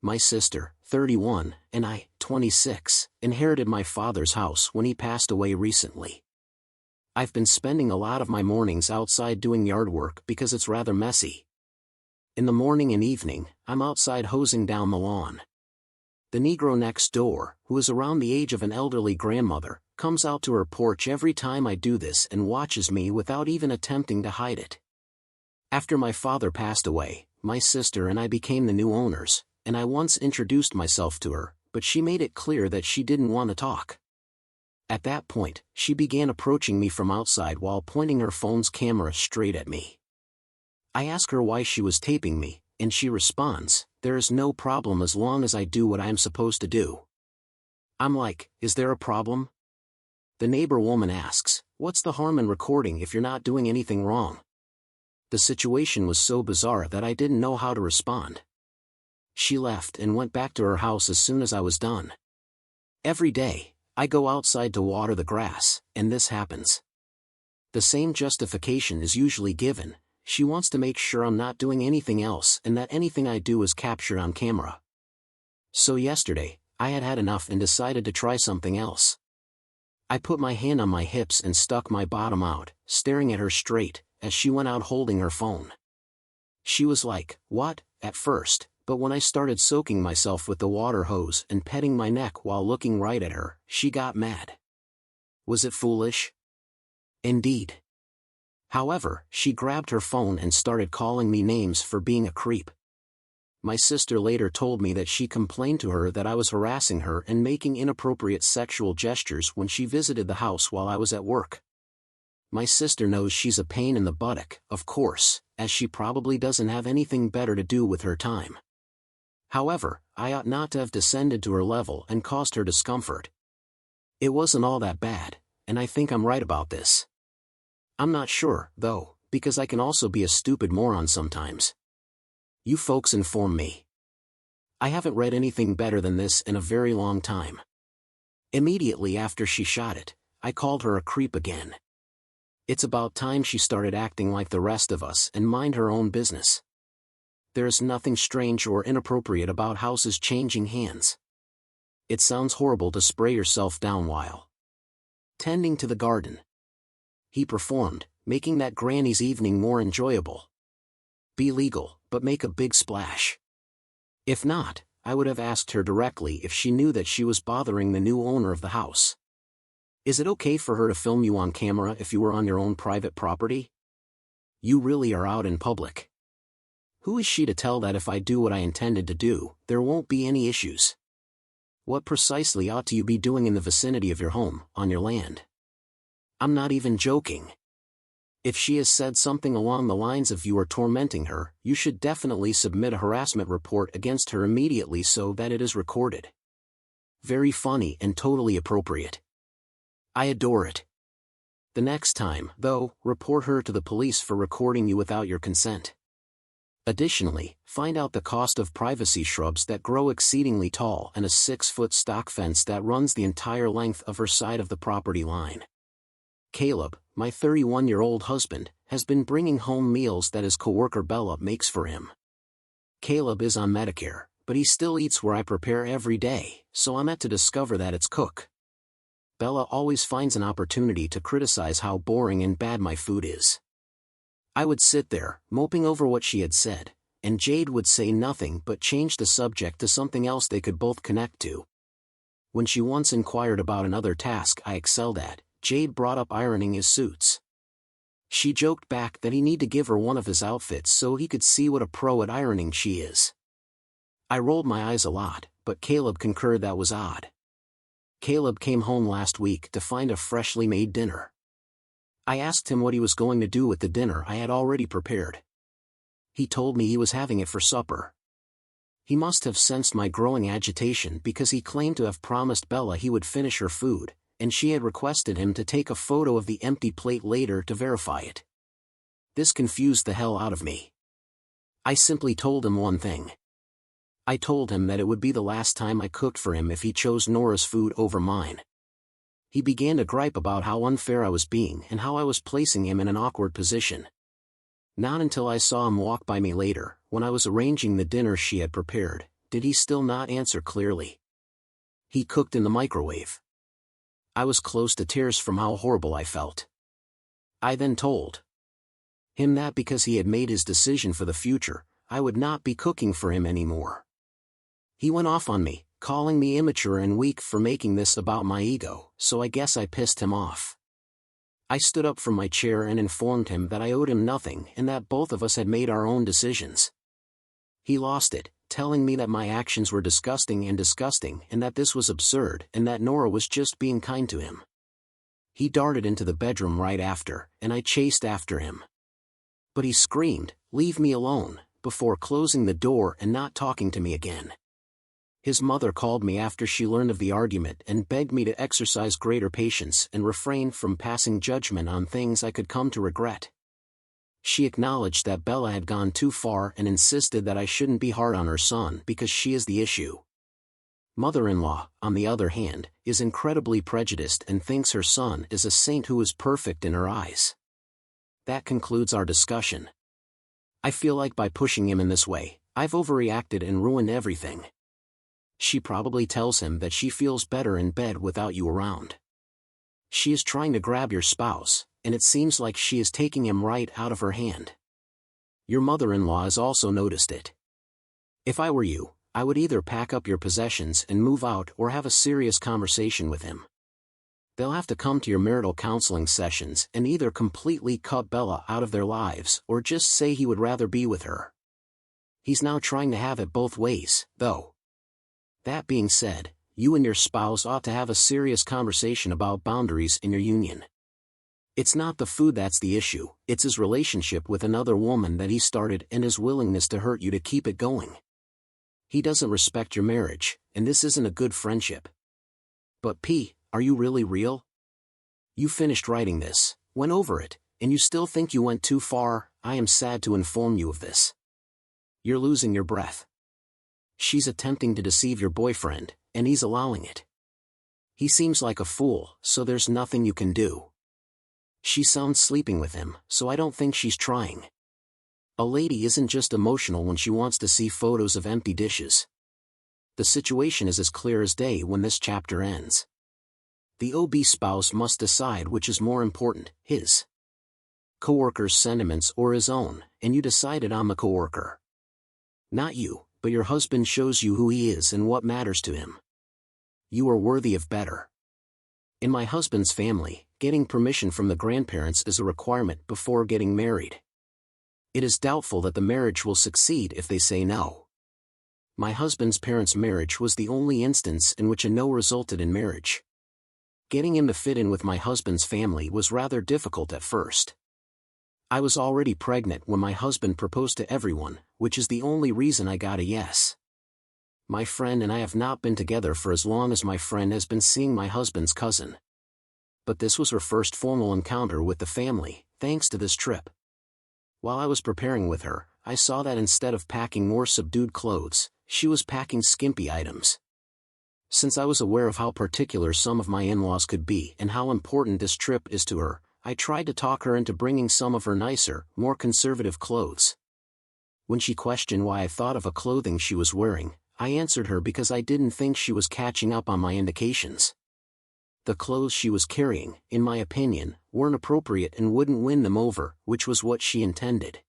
My sister, 31, and I, 26, inherited my father's house when he passed away recently. I've been spending a lot of my mornings outside doing yard work because it's rather messy. In the morning and evening, I'm outside hosing down the lawn. The Negro next door, who is around the age of an elderly grandmother, comes out to her porch every time I do this and watches me without even attempting to hide it. After my father passed away, my sister and I became the new owners, and I once introduced myself to her, but she made it clear that she didn't want to talk. At that point, she began approaching me from outside while pointing her phone's camera straight at me. I ask her why she was taping me, and she responds, "There is no problem as long as I do what I am supposed to do." I'm like, "Is there a problem?" The neighbor woman asks, "What's the harm in recording if you're not doing anything wrong?" The situation was so bizarre that I didn't know how to respond. She left and went back to her house as soon as I was done. Every day, I go outside to water the grass, and this happens. The same justification is usually given: she wants to make sure I'm not doing anything else and that anything I do is captured on camera. So yesterday, I had had enough and decided to try something else. I put my hand on my hips and stuck my bottom out, staring at her straight, as she went out holding her phone. She was like, "What?" at first, but when I started soaking myself with the water hose and petting my neck while looking right at her, she got mad. Was it foolish? Indeed. However, she grabbed her phone and started calling me names for being a creep. My sister later told me that she complained to her that I was harassing her and making inappropriate sexual gestures when she visited the house while I was at work. My sister knows she's a pain in the buttock, of course, as she probably doesn't have anything better to do with her time. However, I ought not to have descended to her level and caused her discomfort. It wasn't all that bad, and I think I'm right about this. I'm not sure, though, because I can also be a stupid moron sometimes. You folks inform me. I haven't read anything better than this in a very long time. Immediately after she shot it, I called her a creep again. It's about time she started acting like the rest of us and mind her own business. There is nothing strange or inappropriate about houses changing hands. It sounds horrible to spray yourself down while tending to the garden. He performed, making that granny's evening more enjoyable. Be legal, but make a big splash. If not, I would have asked her directly if she knew that she was bothering the new owner of the house. Is it okay for her to film you on camera if you were on your own private property? You really are out in public. Who is she to tell that if I do what I intended to do, there won't be any issues? What precisely ought you be doing in the vicinity of your home, on your land? I'm not even joking. If she has said something along the lines of "you are tormenting her," you should definitely submit a harassment report against her immediately so that it is recorded. Very funny and totally appropriate. I adore it. The next time, though, report her to the police for recording you without your consent. Additionally, find out the cost of privacy shrubs that grow exceedingly tall and a 6-foot stock fence that runs the entire length of her side of the property line. Caleb, my 31-year-old husband, has been bringing home meals that his coworker Bella makes for him. Caleb is on Medicare, but he still eats where I prepare every day, so I'm yet to discover that it's cook. Bella always finds an opportunity to criticize how boring and bad my food is. I would sit there, moping over what she had said, and Jade would say nothing but change the subject to something else they could both connect to. When she once inquired about another task I excelled at, Jade brought up ironing his suits. She joked back that he need to give her one of his outfits so he could see what a pro at ironing she is. I rolled my eyes a lot, but Caleb concurred that was odd. Caleb came home last week to find a freshly made dinner. I asked him what he was going to do with the dinner I had already prepared. He told me he was having it for supper. He must have sensed my growing agitation because he claimed to have promised Bella he would finish her food, and she had requested him to take a photo of the empty plate later to verify it. This confused the hell out of me. I simply told him one thing. I told him that it would be the last time I cooked for him if he chose Nora's food over mine. He began to gripe about how unfair I was being and how I was placing him in an awkward position. Not until I saw him walk by me later, when I was arranging the dinner she had prepared, Did he still not answer clearly? He cooked in the microwave. I was close to tears from how horrible I felt. I then told him that because he had made his decision for the future, I would not be cooking for him anymore. He went off on me, calling me immature and weak for making this about my ego, so I guess I pissed him off. I stood up from my chair and informed him that I owed him nothing and that both of us had made our own decisions. He lost it, telling me that my actions were disgusting and that this was absurd and that Nora was just being kind to him. He darted into the bedroom right after, and I chased after him. But he screamed, "Leave me alone," before closing the door and not talking to me again. His mother called me after she learned of the argument and begged me to exercise greater patience and refrain from passing judgment on things I could come to regret. She acknowledged that Bella had gone too far and insisted that I shouldn't be hard on her son because she is the issue. Mother-in-law, on the other hand, is incredibly prejudiced and thinks her son is a saint who is perfect in her eyes. That concludes our discussion. I feel like by pushing him in this way, I've overreacted and ruined everything. She probably tells him that she feels better in bed without you around. She is trying to grab your spouse, and it seems like she is taking him right out of her hand. Your mother-in-law has also noticed it. If I were you, I would either pack up your possessions and move out or have a serious conversation with him. They'll have to come to your marital counseling sessions and either completely cut Bella out of their lives or just say he would rather be with her. He's now trying to have it both ways, though. That being said, you and your spouse ought to have a serious conversation about boundaries in your union. It's not the food that's the issue, it's his relationship with another woman that he started and his willingness to hurt you to keep it going. He doesn't respect your marriage, and this isn't a good friendship. But P, are you really real? You finished writing this, went over it, and you still think you went too far. I am sad to inform you of this. You're losing your breath. She's attempting to deceive your boyfriend, and he's allowing it. He seems like a fool, so there's nothing you can do. She sounds sleeping with him, so I don't think she's trying. A lady isn't just emotional when she wants to see photos of empty dishes. The situation is as clear as day when this chapter ends. The OB spouse must decide which is more important, his coworker's sentiments or his own, and you decided on the coworker. Not you, but your husband shows you who he is and what matters to him. You are worthy of better. In my husband's family, getting permission from the grandparents is a requirement before getting married. It is doubtful that the marriage will succeed if they say no. My husband's parents' marriage was the only instance in which a no resulted in marriage. Getting him to fit in with my husband's family was rather difficult at first. I was already pregnant when my husband proposed to everyone, which is the only reason I got a yes. My friend and I have not been together for as long as my friend has been seeing my husband's cousin. But this was her first formal encounter with the family, thanks to this trip. While I was preparing with her, I saw that instead of packing more subdued clothes, she was packing skimpy items. Since I was aware of how particular some of my in-laws could be and how important this trip is to her, I tried to talk her into bringing some of her nicer, more conservative clothes. When she questioned why I thought of a clothing she was wearing, I answered her because I didn't think she was catching up on my indications. The clothes she was carrying, in my opinion, weren't appropriate and wouldn't win them over, which was what she intended.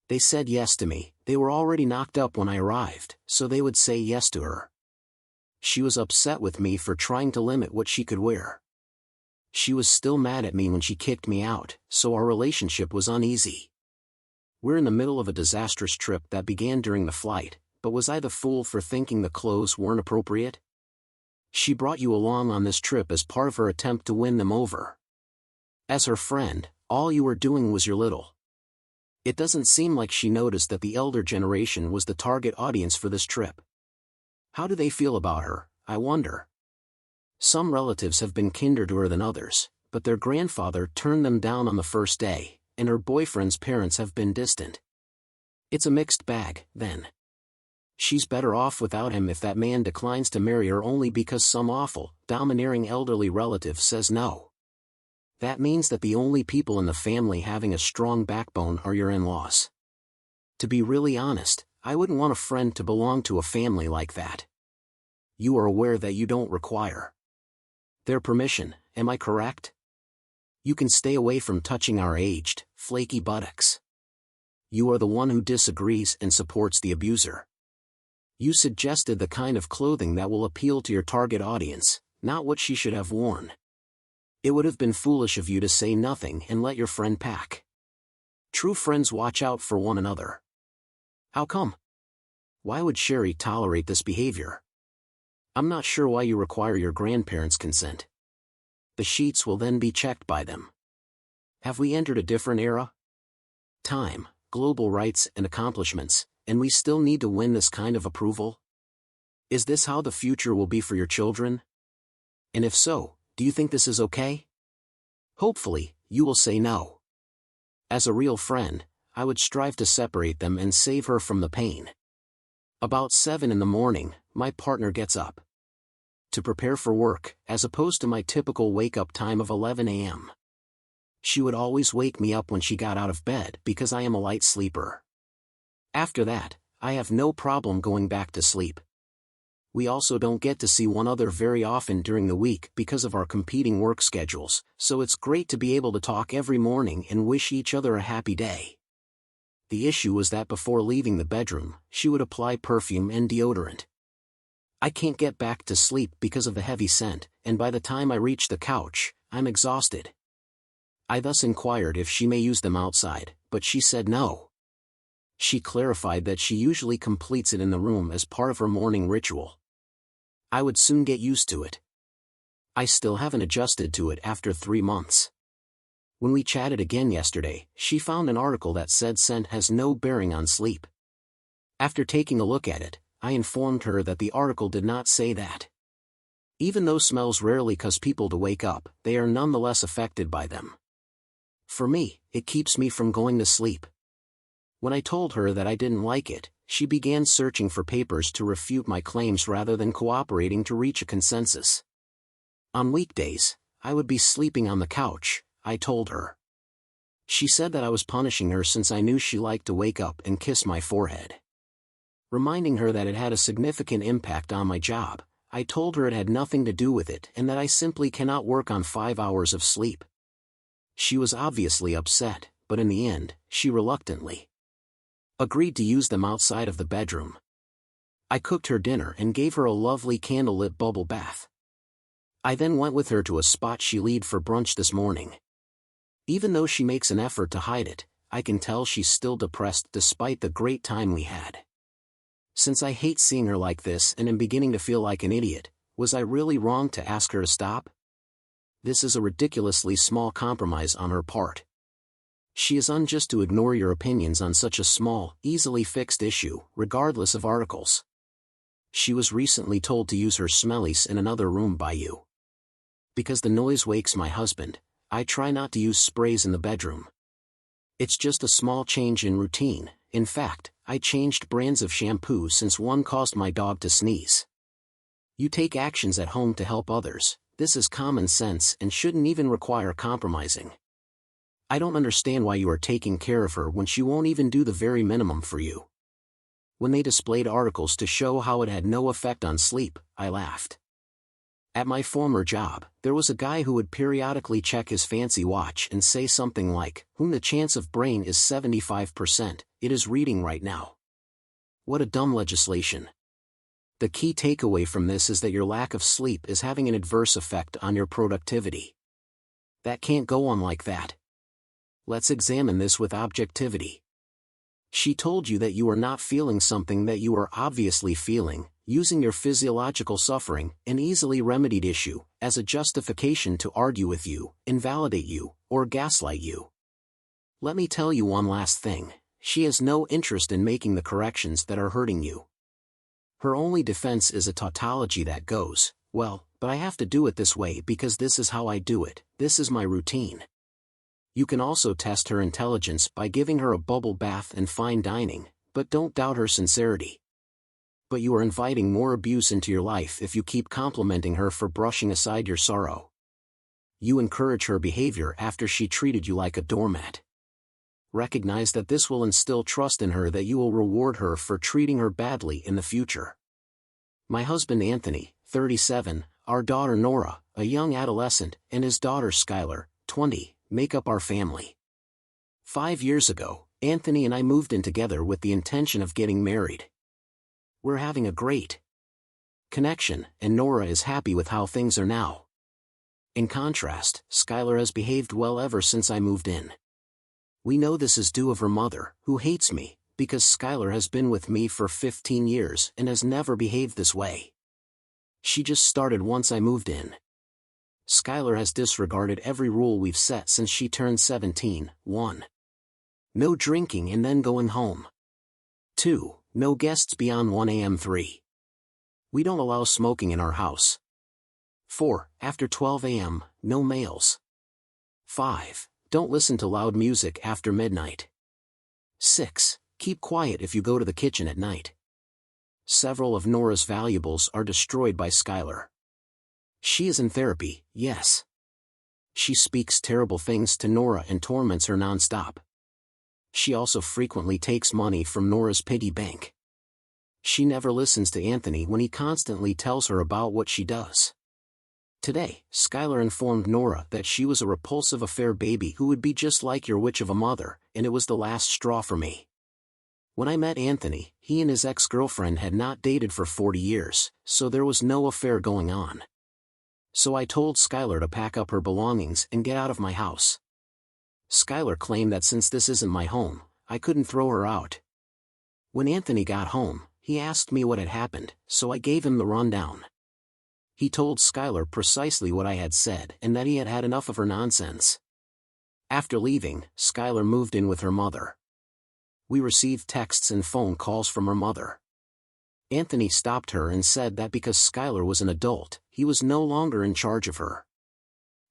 They said yes to me, they were already knocked up when I arrived, so they would say yes to her. She was upset with me for trying to limit what she could wear. She was still mad at me when she kicked me out, so our relationship was uneasy. We're in the middle of a disastrous trip that began during the flight, but was I the fool for thinking the clothes weren't appropriate? She brought you along on this trip as part of her attempt to win them over. As her friend, all you were doing was your little. It doesn't seem like she noticed that the elder generation was the target audience for this trip. How do they feel about her, I wonder? Some relatives have been kinder to her than others, but their grandfather turned them down on the first day, and her boyfriend's parents have been distant. It's a mixed bag, then. She's better off without him if that man declines to marry her only because some awful, domineering elderly relative says no. That means that the only people in the family having a strong backbone are your in-laws. To be really honest, I wouldn't want a friend to belong to a family like that. You are aware that you don't require their permission, am I correct? You can stay away from touching our aged, flaky buttocks. You are the one who disagrees and supports the abuser. You suggested the kind of clothing that will appeal to your target audience, not what she should have worn. It would have been foolish of you to say nothing and let your friend pack. True friends watch out for one another. How come? Why would Sherry tolerate this behavior? I'm not sure why you require your grandparents' consent. The sheets will then be checked by them. Have we entered a different era? Time, global rights and accomplishments, and we still need to win this kind of approval? Is this how the future will be for your children? And if so, do you think this is okay? Hopefully, you will say no. As a real friend, I would strive to separate them and save her from the pain. About 7 in the morning, my partner gets up to prepare for work, as opposed to my typical wake-up time of 11 a.m. She would always wake me up when she got out of bed because I am a light sleeper. After that, I have no problem going back to sleep. We also don't get to see one another very often during the week because of our competing work schedules, so it's great to be able to talk every morning and wish each other a happy day. The issue was that before leaving the bedroom, she would apply perfume and deodorant. I can't get back to sleep because of the heavy scent, and by the time I reach the couch, I'm exhausted. I thus inquired if she may use them outside, but she said no. She clarified that she usually completes it in the room as part of her morning ritual. I would soon get used to it. I still haven't adjusted to it after 3 months. When we chatted again yesterday, she found an article that said scent has no bearing on sleep. After taking a look at it, I informed her that the article did not say that. Even though smells rarely cause people to wake up, they are nonetheless affected by them. For me, it keeps me from going to sleep. When I told her that I didn't like it, she began searching for papers to refute my claims rather than cooperating to reach a consensus. On weekdays, I would be sleeping on the couch, I told her. She said that I was punishing her since I knew she liked to wake up and kiss my forehead. Reminding her that it had a significant impact on my job, I told her it had nothing to do with it and that I simply cannot work on 5 hours of sleep. She was obviously upset, but in the end, she reluctantly agreed to use them outside of the bedroom. I cooked her dinner and gave her a lovely candlelit bubble bath. I then went with her to a spot she lead for brunch this morning. Even though she makes an effort to hide it, I can tell she's still depressed despite the great time we had. Since I hate seeing her like this and am beginning to feel like an idiot, was I really wrong to ask her to stop? This is a ridiculously small compromise on her part. She is unjust to ignore your opinions on such a small, easily fixed issue, regardless of articles. She was recently told to use her smellies in another room by you. Because the noise wakes my husband, I try not to use sprays in the bedroom. It's just a small change in routine. In fact, I changed brands of shampoo since one caused my dog to sneeze. You take actions at home to help others. This is common sense and shouldn't even require compromising. I don't understand why you are taking care of her when she won't even do the very minimum for you. When they displayed articles to show how it had no effect on sleep, I laughed. At my former job, there was a guy who would periodically check his fancy watch and say something like, the chance of brain is 75%, it is reading right now. What a dumb legislation. The key takeaway from this is that your lack of sleep is having an adverse effect on your productivity. That can't go on like that. Let's examine this with objectivity. She told you that you are not feeling something that you are obviously feeling, using your physiological suffering, an easily remedied issue, as a justification to argue with you, invalidate you, or gaslight you. Let me tell you one last thing, she has no interest in making the corrections that are hurting you. Her only defense is a tautology that goes, well, but I have to do it this way because this is how I do it, this is my routine. You can also test her intelligence by giving her a bubble bath and fine dining, but don't doubt her sincerity. But you are inviting more abuse into your life if you keep complimenting her for brushing aside your sorrow. You encourage her behavior after she treated you like a doormat. recognize that this will instill trust in her that you will reward her for treating her badly in the future. My husband Anthony, 37, our daughter Nora, a young adolescent, and his daughter Skylar, 20, make up our family. 5 years ago, Anthony and I moved in together with the intention of getting married. We're having a great connection, and Nora is happy with how things are now. In contrast, Skylar has behaved well ever since I moved in. We know this is due of her mother, who hates me, because Skylar has been with me for 15 years and has never behaved this way. She just started once I moved in. Skylar has disregarded every rule we've set since she turned 17. 1. No drinking and then going home. 2. No guests beyond 1 a.m. 3. We don't allow smoking in our house. 4. After 12 a.m., no males. 5. Don't listen to loud music after midnight. 6. Keep quiet if you go to the kitchen at night. Several of Nora's valuables are destroyed by Skylar. She is in therapy, yes. She speaks terrible things to Nora and torments her nonstop. She also frequently takes money from Nora's piggy bank. She never listens to Anthony when he constantly tells her about what she does. Today, Skylar informed Nora that she was a repulsive affair baby who would be just like your witch of a mother, and it was the last straw for me. When I met Anthony, he and his ex-girlfriend had not dated for 40 years, so there was no affair going on. So I told Skylar to pack up her belongings and get out of my house. Skylar claimed that since this isn't my home, I couldn't throw her out. When Anthony got home, he asked me what had happened, so I gave him the rundown. He told Skylar precisely what I had said and that he had had enough of her nonsense. After leaving, Skylar moved in with her mother. We received texts and phone calls from her mother. Anthony stopped her and said that because Skylar was an adult, he was no longer in charge of her.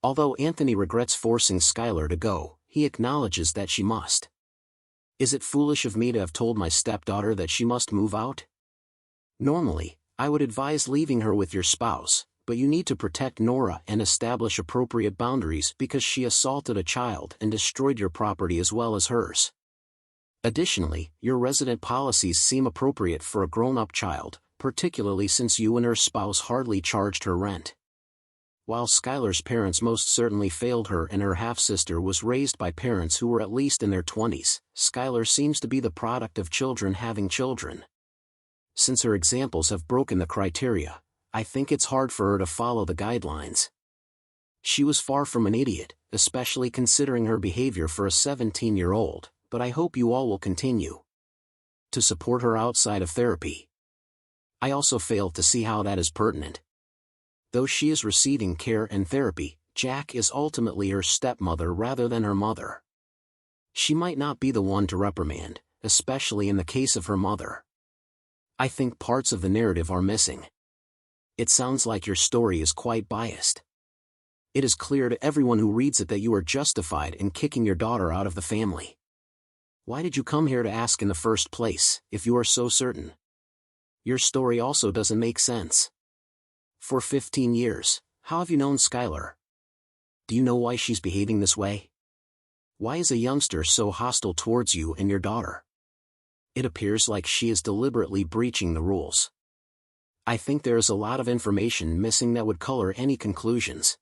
Although Anthony regrets forcing Skylar to go, he acknowledges that she must. Is it foolish of me to have told my stepdaughter that she must move out? Normally, I would advise leaving her with your spouse, but you need to protect Nora and establish appropriate boundaries because she assaulted a child and destroyed your property as well as hers. Additionally, your resident policies seem appropriate for a grown-up child, particularly since you and her spouse hardly charged her rent. While Skylar's parents most certainly failed her and her half-sister was raised by parents who were at least in their 20s, Skylar seems to be the product of children having children. Since her examples have broken the criteria, I think it's hard for her to follow the guidelines. She was far from an idiot, especially considering her behavior for a 17-year-old, but I hope you all will continue to support her outside of therapy. I also fail to see how that is pertinent. Though she is receiving care and therapy, Jack is ultimately her stepmother rather than her mother. She might not be the one to reprimand, especially in the case of her mother. I think parts of the narrative are missing. It sounds like your story is quite biased. It is clear to everyone who reads it that you are justified in kicking your daughter out of the family. Why did you come here to ask in the first place, if you are so certain? Your story also doesn't make sense. For 15 years, how have you known Skylar? Do you know why she's behaving this way? Why is a youngster so hostile towards you and your daughter? It appears like she is deliberately breaching the rules. I think there is a lot of information missing that would color any conclusions.